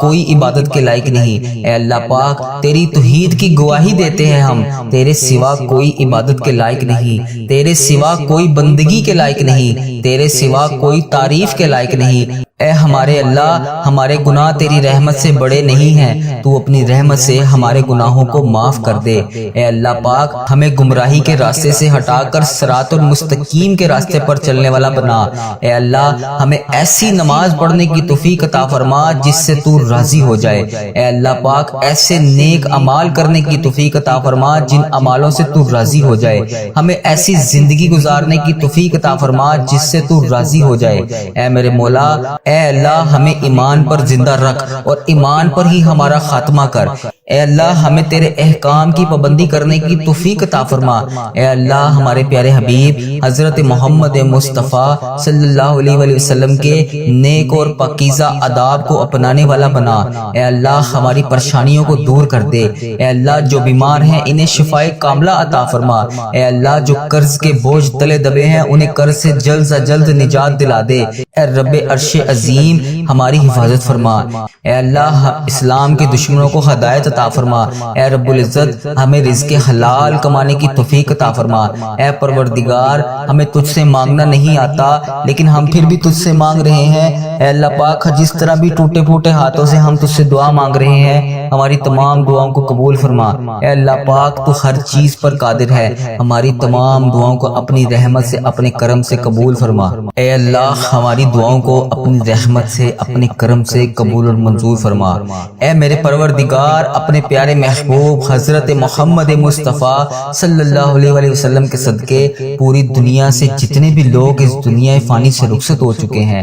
کوئی عبادت کے لائق نہیں۔ اے اللہ پاک تیری توحید کی گواہی دیتے ہیں ہم، تیرے سوا کوئی عبادت کے لائق نہیں، تیرے سوا کوئی بندگی کے لائق نہیں، تیرے سوا کوئی تعریف کے لائق نہیں۔ اے ہمارے اللہ ہمارے گناہ تیری رحمت سے بڑے نہیں ہیں، تو اپنی رحمت سے ہمارے گناہوں کو معاف کر دے۔ اے اللہ پاک ہمیں گمراہی کے راستے سے ہٹا کر صراط المستقیم کے راستے پر چلنے والا بنا۔ اے اللہ ہمیں ایسی نماز پڑھنے کی توفیق عطا فرما جس سے تو راضی ہو جائے۔ اے اللہ پاک ایسے نیک اعمال کرنے کی توفیق عطا فرما جن اعمالوں سے تو راضی ہو جائے۔ ہمیں ایسی زندگی گزارنے کی توفیق عطا فرما جس سے تو راضی ہو جائے۔ اے میرے مولا اے اللہ ہمیں ایمان پر زندہ رکھ اور ایمان پر ہی ہمارا خاتمہ کر۔ اے اللہ ہمیں تیرے احکام کی پابندی کرنے کی توفیق عطا فرما۔ اے اللہ ہمارے پیارے حبیب حضرت محمد مصطفیٰ صلی اللہ علیہ وآلہ وسلم کے نیک اور پاکیزہ آداب کو اپنانے والا بنا۔ اے اللہ ہماری پریشانیوں کو دور کر دے۔ اے اللہ جو بیمار ہیں انہیں شفائے کاملہ عطا فرما۔ اے اللہ جو قرض کے بوجھ تلے دبے ہیں انہیں قرض سے جلد سے جلد نجات دلا دے۔ اے رب عرش عظیم ہماری حفاظت فرما۔ اے اللہ اسلام کے دشمنوں کو ہدایت عطا فرما۔ اے رب العزت ہمیں رزق حلال کمانے کی توفیق عطا فرما۔ اے پروردگار ہمیں تجھ سے مانگنا نہیں آتا لیکن ہم پھر بھی تجھ سے مانگ رہے ہیں۔ اے اللہ پاک جس طرح بھی ٹوٹے پھوٹے ہاتھوں سے ہم تجھ سے دعا مانگ رہے ہیں ہماری تمام دعاؤں کو قبول فرما۔ اے اللہ پاک تو ہر چیز پر قادر ہے، ہماری تمام دعاؤں کو اپنی رحمت سے اپنے کرم سے قبول فرما۔ اے اللہ ہماری دعاؤں کو اپنی رحمت سے اپنے کرم سے قبول اور منظور فرما۔ اے میرے پروردگار اپنے پیارے محبوب حضرت محمد مصطفیٰ صلی اللہ علیہ وآلہ وسلم کے صدقے پوری دنیا سے جتنے بھی لوگ اس دنیا فانی سے رخصت ہو چکے ہیں،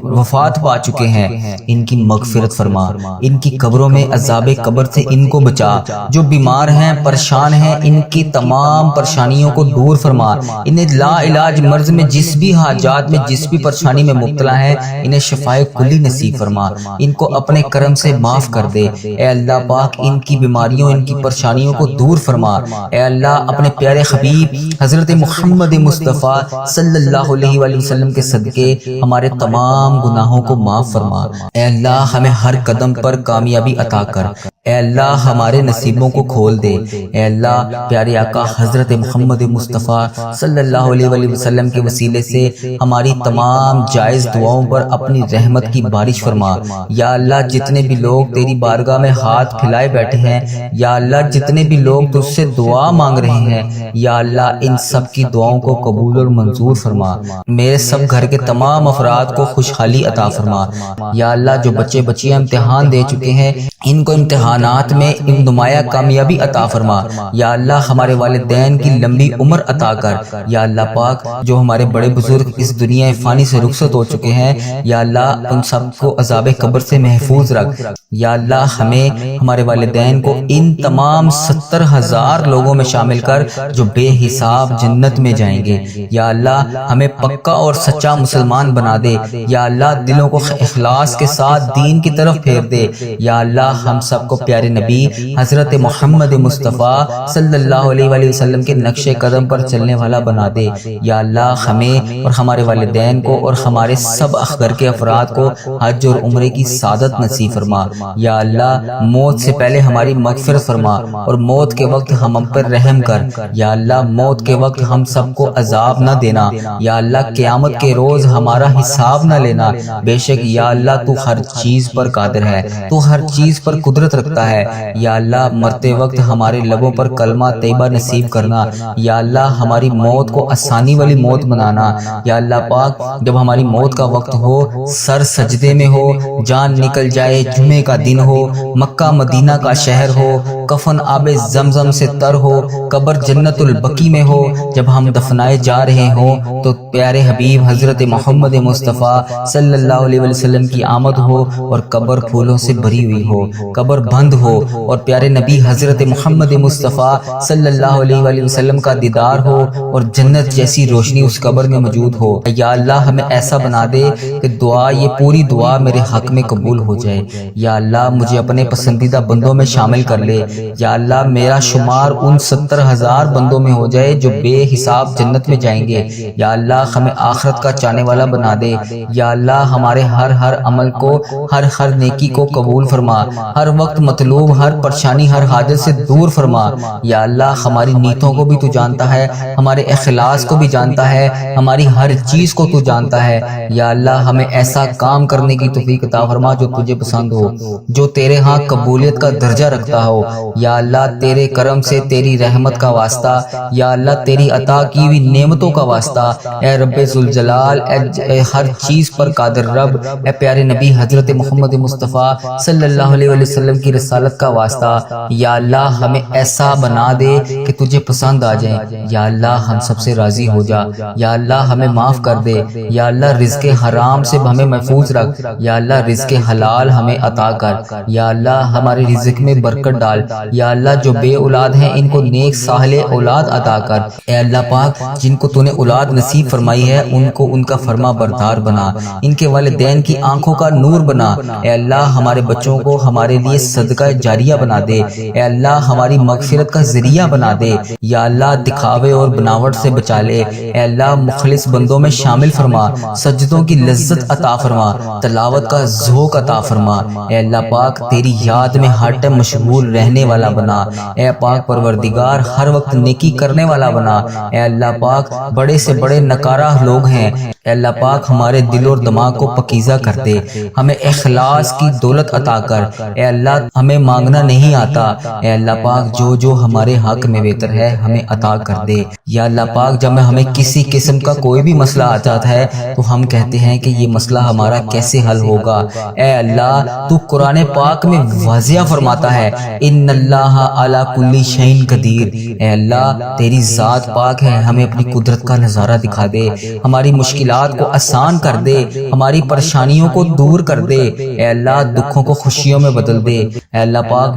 وفات پا چکے ہیں، ان کی مغفرت فرما، ان کی قبروں میں عذاب قبر سے ان کو بچا۔ جو بیمار ہیں پریشان ہیں ان کی تمام پریشانیوں کو دور فرما۔ انہیں لا علاج مرض میں جس بھی حاجات میں جس بھی پریشانی میں مبتلا ہے انہیں شفائے کلی نصیب فرما، ان کو اپنے کرم سے معاف کر دے۔ اے اللہ پاک ان کی بیماریوں ان کی پریشانیوں کو دور فرما۔ اے اللہ اپنے پیارے حبیب حضرت محمد مصطفیٰ صلی اللہ علیہ وآلہ وسلم کے صدقے ہمارے تمام گناہوں کو معاف فرما۔ اے اللہ ہمیں ہر قدم پر کامیابی عطا کر۔ اے اللہ ہمارے نصیبوں کو کھول دے۔ اے اللہ پیارے آقا حضرت محمد مصطفیٰ صلی اللہ علیہ وآلہ وسلم کے وسیلے سے ہماری تمام جائز دعاؤں پر اپنی رحمت کی بارش فرما۔ یا اللہ جتنے بھی لوگ تیری بارگاہ میں ہاتھ پھیلائے بیٹھے ہیں، یا اللہ جتنے بھی لوگ تجھ سے دعا مانگ رہے ہیں، یا اللہ ان سب کی دعاؤں کو قبول اور منظور فرما۔ میرے سب گھر کے تمام افراد کو خوشحالی عطا فرما۔ یا اللہ جو بچے بچیاں امتحان دے چکے ہیں ان کو امتحانات میں نمایاں کامیابی عطا فرما۔ یا اللہ ہمارے والدین کی لمبی عمر عطا کر۔ یا اللہ پاک جو ہمارے بڑے بزرگ اس دنیا فانی سے رخصت ہو چکے ہیں، یا اللہ ان سب کو عذاب قبر سے محفوظ رکھ۔ یا اللہ ہمیں ہمارے والدین کو ان تمام 70,000 لوگوں میں شامل کر جو بے حساب جنت میں جائیں گے۔ یا اللہ ہمیں پکا اور سچا مسلمان بنا دے۔ یا اللہ دلوں کو اخلاص کے ساتھ دین کی طرف پھیر دے۔ یا اللہ ہم سب کو پیارے نبی حضرت محمد مصطفیٰ صلی اللہ علیہ وآلہ وسلم کے نقش قدم پر چلنے والا بنا دے۔ یا اللہ ہمیں اور ہمارے والدین کو اور ہمارے سب گھر کے افراد کو حج اور عمرے کی سعادت نصیب فرما۔ یا اللہ موت سے پہلے ہماری مغفرت فرما اور موت کے وقت ہم پر رحم کر۔ یا اللہ موت کے وقت ہم سب کو عذاب نہ دینا۔ یا اللہ قیامت کے روز ہمارا حساب نہ لینا۔ بے شک یا اللہ تو ہر چیز پر قادر ہے، تو ہر چیز پر قدرت رکھتا ہے۔ یا اللہ مرتے وقت ہمارے لبوں پر کلمہ طیبہ نصیب کرنا۔ یا اللہ ہماری موت کو آسانی والی موت بنانا۔ یا اللہ پاک جب ہماری موت کا وقت ہو سر سجدے میں ہو، جان نکل جائے جمعے کا دن ہو، مکہ مدینہ کا شہر ہو، کفن آب زمزم سے تر ہو، قبر جنت البقیع میں ہو، جب ہم دفنائے جا رہے ہوں تو پیارے حبیب حضرت محمد مصطفیٰ صلی اللہ علیہ وسلم کی آمد ہو اور قبر پھولوں سے بھری ہوئی ہو۔ قبر بند ہو اور پیارے نبی حضرت محمد مصطفیٰ صلی اللہ علیہ وآلہ وسلم کا دیدار ہو اور جنت جیسی روشنی اس قبر میں موجود ہو۔ یا اللہ ہمیں ایسا بنا دے کہ یہ پوری دعا میرے حق میں قبول ہو جائے۔ یا اللہ مجھے اپنے پسندیدہ بندوں میں شامل کر لے۔ یا اللہ میرا شمار ان 70,000 بندوں میں ہو جائے جو بے حساب جنت میں جائیں گے۔ یا اللہ ہمیں آخرت کا چاہنے والا بنا دے۔ یا اللہ ہمارے ہر عمل کو، ہر نیکی کو قبول فرما، ہر وقت مطلوب، ہر پریشانی، ہر حاجت سے دور فرما۔ یا اللہ ہماری نیتوں کو بھی تو جانتا ہے، ہمارے اخلاص کو بھی جانتا ہے، ہماری ہر چیز کو تو جانتا ہے۔ یا اللہ ہمیں ایسا کام کرنے کی توفیق عطا فرما جو تجھے پسند ہو، جو تیرے ہاں قبولیت کا درجہ رکھتا ہو۔ یا اللہ تیرے کرم سے، تیری رحمت کا واسطہ، یا اللہ تیری عطا کی ہوئی نعمتوں کا واسطہ، اے رب ذوالجلال، اے ہر چیز پر قادر رب، اے پیارے نبی حضرت محمد مصطفیٰ صلی اللہ علیہ وسلم کی رسالت کا واسطہ، یا اللہ ہمیں ایسا بنا دے کہ تجھے پسند آ جائیں۔ یا اللہ ہم سب سے راضی ہو جا۔ یا اللہ ہمیں معاف کر دے۔ یا اللہ رزق حرام سے ہمیں محفوظ رکھ۔ یا اللہ رزق حلال ہمیں عطا کر۔ یا اللہ ہمارے رزق میں برکت ڈال۔ یا اللہ جو بے اولاد ہیں ان کو نیک صالح اولاد عطا کر۔ اے اللہ پاک جن کو تو نے اولاد نصیب فرمائی ہے ان کو ان کا فرما بردار بنا، ان کے والدین کی آنکھوں کا نور بنا۔ اے اللہ ہمارے بچوں کو ہمارے لیے صدقہ جاریہ بنا دے۔ اے اللہ ہماری مغفرت کا ذریعہ بنا دے۔ یا اللہ دکھاوے اور بناوٹ سے بچا لے۔ اے اللہ مخلص بندوں میں شامل فرما، سجدوں کی لذت عطا فرما، تلاوت کا ذوق عطا فرما۔ اے اللہ پاک تیری یاد میں ہر ٹائم مشغول رہنے والا بنا۔ اے پاک پروردگار ہر وقت نیکی کرنے والا بنا۔ اے اللہ پاک بڑے سے بڑے نکارہ لوگ ہیں، اے اللہ پاک ہمارے دل اور دماغ کو پکیزہ کر دے، ہمیں اخلاص کی دولت عطا کر۔ اے اللہ ہمیں مانگنا نہیں آتا، اے اللہ پاک جو ہمارے حق میں بہتر ہے ہمیں عطا کر دے۔ یا اللہ پاک جب ہمیں کسی قسم کا کوئی بھی مسئلہ آ جاتا ہے تو ہم کہتے ہیں کہ یہ مسئلہ ہمارا کیسے حل ہوگا، اے اللہ تو قرآن پاک میں واضح فرماتا ہے ان اللہ علی کل شیء قدیر۔ اے اللہ تیری ذات پاک ہے، ہمیں اپنی قدرت کا نظارہ دکھا دے، ہماری مشکلات کو آسان کر دے، ہماری پریشانیوں کو دور کر دے۔ اے اللہ دکھوں کو خوشیوں میں بدل دے۔ اے اللہ پاک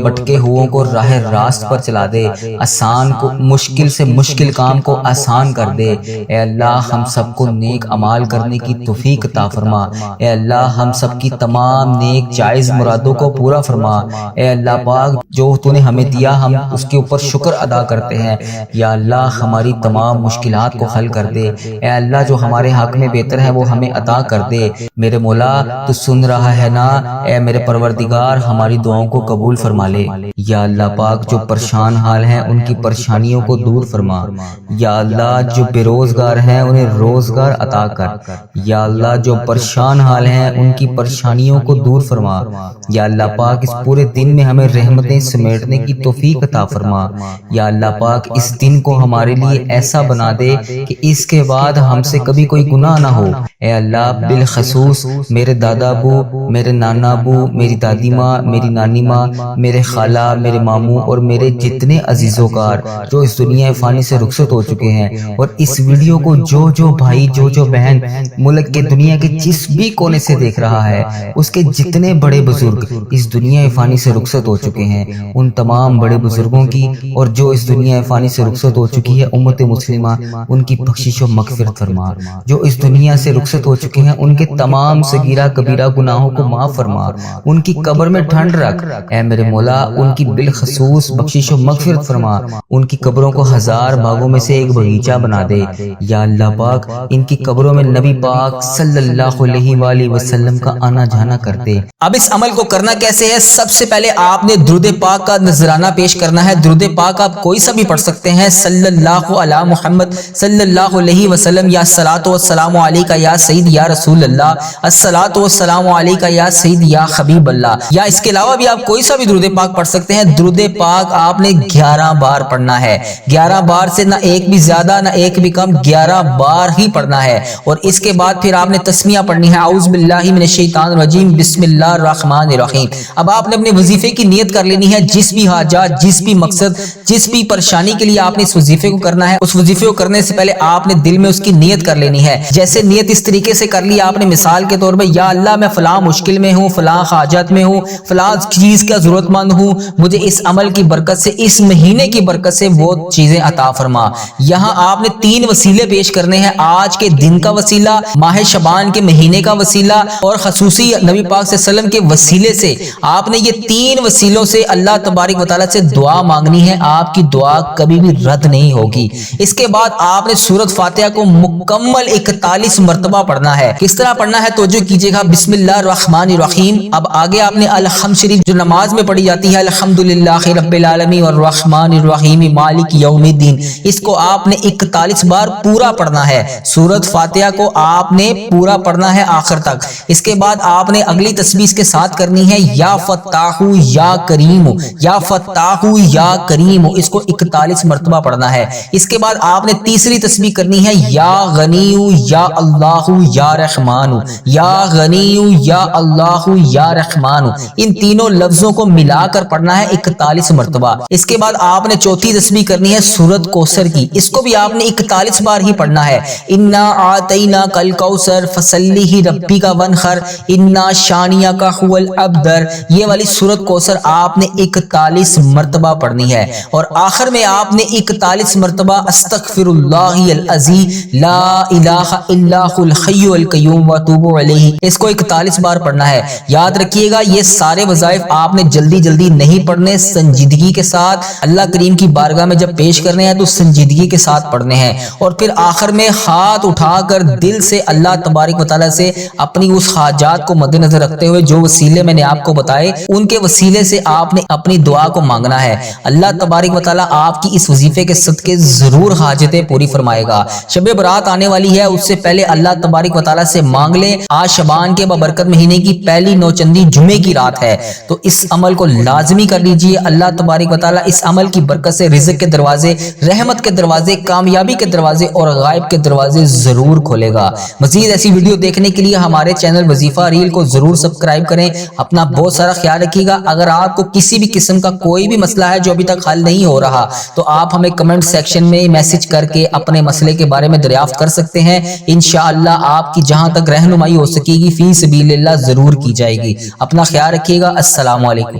بٹکے ہوئوں کو راہ راست پر چلا دے، آسان کو مشکل سے مشکل کام کو آسان کر دے۔ اے اللہ ہم سب کو نیک اعمال کرنے کی توفیق عطا فرما۔ اے اللہ ہم سب کی تمام نیک جائز مرادوں کو پورا فرما۔ اے اللہ پاک جو تو نے ہمیں دیا ہم اس کے اوپر شکر ادا کرتے ہیں۔ یا اللہ ہماری تمام مشکلات کو حل کر دے۔ اے اللہ جو ہمارے حق میں بہتر ہے وہ ہمیں عطا کر دے۔ میرے مولا تو سن رہا ہے نا، اے میرے پروردگار ہماری دعاؤں کو قبول فرما لے۔ یا اللہ پاک جو پریشان حال ہیں ان کی پریشانیوں کو دور فرما۔ یا اللہ جو بے روزگار ہیں انہیں روزگار عطا کر۔ یا اللہ جو پریشان حال ہیں ان کی پریشانیوں کو دور فرما۔ یا اللہ پاک اس پورے دن میں ہمیں رحمتیں سمیٹنے کی توفیق عطا فرما۔ یا اللہ پاک اس دن کو ہمارے لیے ایسا بنا دے کہ اس کے بعد ہم سے کبھی کوئی گناہ نہ ہو۔ اے اللہ بالخصوص میرے دادا ابو، میرے نانا ابو، میری دادی ماں، میری نانی ماں، میرے خالہ، میرے ماموں اور میرے جتنے عزیز و کار جو اس دنیا فانی سے رخصت ہو چکے ہیں، اور اس ویڈیو کو جو بھائی جو بہن ملک کے دنیا کے جس بھی کونے سے دیکھ رہا ہے، اس کے جتنے بڑے بزرگ اس دنیا فانی سے رخصت ہو چکے ہیں، ان تمام بڑے بزرگوں کی اور جو اس دنیا فانی سے رخصت ہو چکی ہے امت مسلمہ، ان کی بخشش و مغفرت فرما۔ جو اس دنیا سے رخصت ہو چکے ہیں ان کے تمام صغیرہ کبیرہ گناہوں کو معاف فرما، ان کی قبر میں ٹھنڈ رکھ۔ اے میرے مولا ان کی بالخصوص بخشش و مغفرت فرما، ان کی قبروں کو 1000 باغوں میں سے ایک باغیچہ بنا دے۔ یا اللہ پاک ان کی قبروں میں نبی پاک صلی اللہ علیہ وآلہ وسلم کا آنا جانا کر دے۔ اب اس عمل کو کرنا کیسے ہے؟ سب سے پہلے آپ نے درود پاک کا نذرانہ پیش کرنا ہے۔ درود پاک آپ کوئی سا بھی پڑھ سکتے ہیں، صلی اللہ علی محمد صلی اللہ علیہ وسلم، یا الصلاۃ والسلام علیکہ یا سید یا رسول اللہ، الصلاۃ والسلام علیکہ یا سید یا حبیب اللہ، یا اس کے علاوہ بھی آپ کوئی سا بھی درود پاک پڑھ سکتے ہیں۔ درود پاک آپ نے 11 بار پڑھنا ہے، 11 بار سے نہ ایک بھی زیادہ نہ ایک بھی کم، 11 بار ہی پڑھنا ہے۔ اور اس کے بعد پھر آپ نے تسمیہ پڑھنی ہے، اعوذ باللہ من الشیطان الرجیم، بسم اللہ الرحمن الرحیم۔ اب آپ نے اپنے وظیفے کی نیت کر لینی ہے، جس بھی حاجات، جس بھی مقصد، جس بھی پریشانی کے لیے آپ نے اس وظیفے کو کرنا ہے، اس وظیفے کو کرنے سے پہلے آپ نے دل میں اس کی نیت کر لینی ہے۔ جیسے نیت اس طریقے سے کر لیا آپ نے، مثال کے طور پہ یا اللہ میں فلاں مشکل میں ہوں، فلاں حاجت میں ہوں، فلاں چیز کا ضرورت مند ہوں، مجھے اس عمل کی برکت سے، اس مہینے کی برکت سے وہ چیزیں عطا فرما۔ یہاں آپ نے 3 وسیلے پیش کرنے ہیں، آج کے دن کا وسیلہ، ماہ شعبان کے مہینے کا وسیلہ، اور خصوصی نبی پاک صلی اللہ علیہ وسلم کے وسیلے سے آپ نے یہ 3 وسیلوں سے اللہ تبارک و تعالیٰ سے دعا مانگنی ہے۔ آپ کی دعا کبھی بھی رد نہیں ہوگی۔ اس کے بعد آپ نے سورۃ فاتحہ کو مکمل 41 مرتبہ پڑھنا ہے۔ کس طرح پڑھنا ہے توجہ کیجئے گا، بسم اللہ الرحمن الرحیم۔ اب آگے آپ نے الحمد شریف جو نماز میں پڑھی جاتی ہے، الحمدللہ رب العالمین الرحمن الرحیم مالک یوم الدین، اس کو آپ نے 41 بار پورا پڑھنا ہے۔ سورۃ فاتحہ کو آپ نے پورا پڑھنا ہے آخر تک۔ اس کے بعد آپ نے اگلی تسبیح اس کے ساتھ کرنی ہے، یا فتاح یا کریم، یا فتاح یا کریم، اس کو 41 مرتبہ پڑھنا ہے۔ اس کے بعد آپ نے تیسری تسبیح کرنی ہے، یا غنی یا اللہ یا رحمان، یا غنی یا اللہ یا رحمان، ان تینوں لفظوں کو ملا کر پڑھنا ہے 41 مرتبہ۔ اس کے بعد آپ نے چوتھی تسبیح کرنی ہے سورۃ کوثر کی، اس کو بھی آپ نے 41 بار ہی پڑھنا ہے، انا اعطیناک الکوثر فصلی لربک وانحر انا شانئک هو الابتر، یہ والی سورۃ کوثر آپ نے 41 مرتبہ پڑھنی ہے۔ اور آخر میں آپ نے 41 مرتبہ استغفر اللہ العظیم لا الہ الا هو الحی القیوم واتوب الیہ، اس کو 41 بار پڑھنا ہے۔ یاد رکھیے گا یہ سارے وظائف آپ نے جلدی جلدی نہیں پڑھنے، سنجیدگی کے ساتھ اللہ کریم کی بارگاہ میں جب پیش کرنے ہیں تو سنجیدگی کے ساتھ پڑھنے ہیں، اور پھر آخر میں ہاتھ اٹھا کر دل سے اللہ تبارک و تعالیٰ سے اپنی اس حاجات کو مد نظر رکھتے ہوئے جو وسیلے میں نے آپ کو بتائے ان کے وسیلے سے آپ نے اپنی دعا کو مانگنا ہے۔ اللہ تبارک و تعالیٰ آپ کی اس وظیفے کے صدقے ضرور حاجتیں پوری فرمائے گا۔ شب برات آنے والی ہے، اس سے پہلے اللہ تبارک و تعالیٰ سے مانگ لیں۔ آج شعبان کے بابرکت مہینے کی پہلی نوچندی جمعے کی رات ہے، تو اس عمل کو لازمی کر لیجئے۔ اللہ تبارک و تعالیٰ اس عمل کی برکت سے رزق کے دروازے، رحمت کے دروازے، کامیابی کے دروازے اور غائب کے دروازے ضرور کھولے گا۔ مزید ایسی ویڈیو دیکھنے کے لیے ہمارے چینل وظیفہ ریل کو ضرور سبسکرائب کریں۔ اپنا بہت سارا خیال رکھیے گا۔ اگر آپ کو کسی بھی قسم کا کوئی بھی مسئلہ ہے جو ابھی تک حل نہیں ہو رہا تو آپ ہمیں کمنٹ سیکشن میں میسج کر کے اپنے مسئلے کے بارے میں دریافت کر سکتے ہیں۔ انشاءاللہ آپ کی جہاں تک رہنمائی ہو سکے گی فی سبیل اللہ ضرور کی جائے گی۔ اپنا خیال رکھیے گا۔ السلام علیکم۔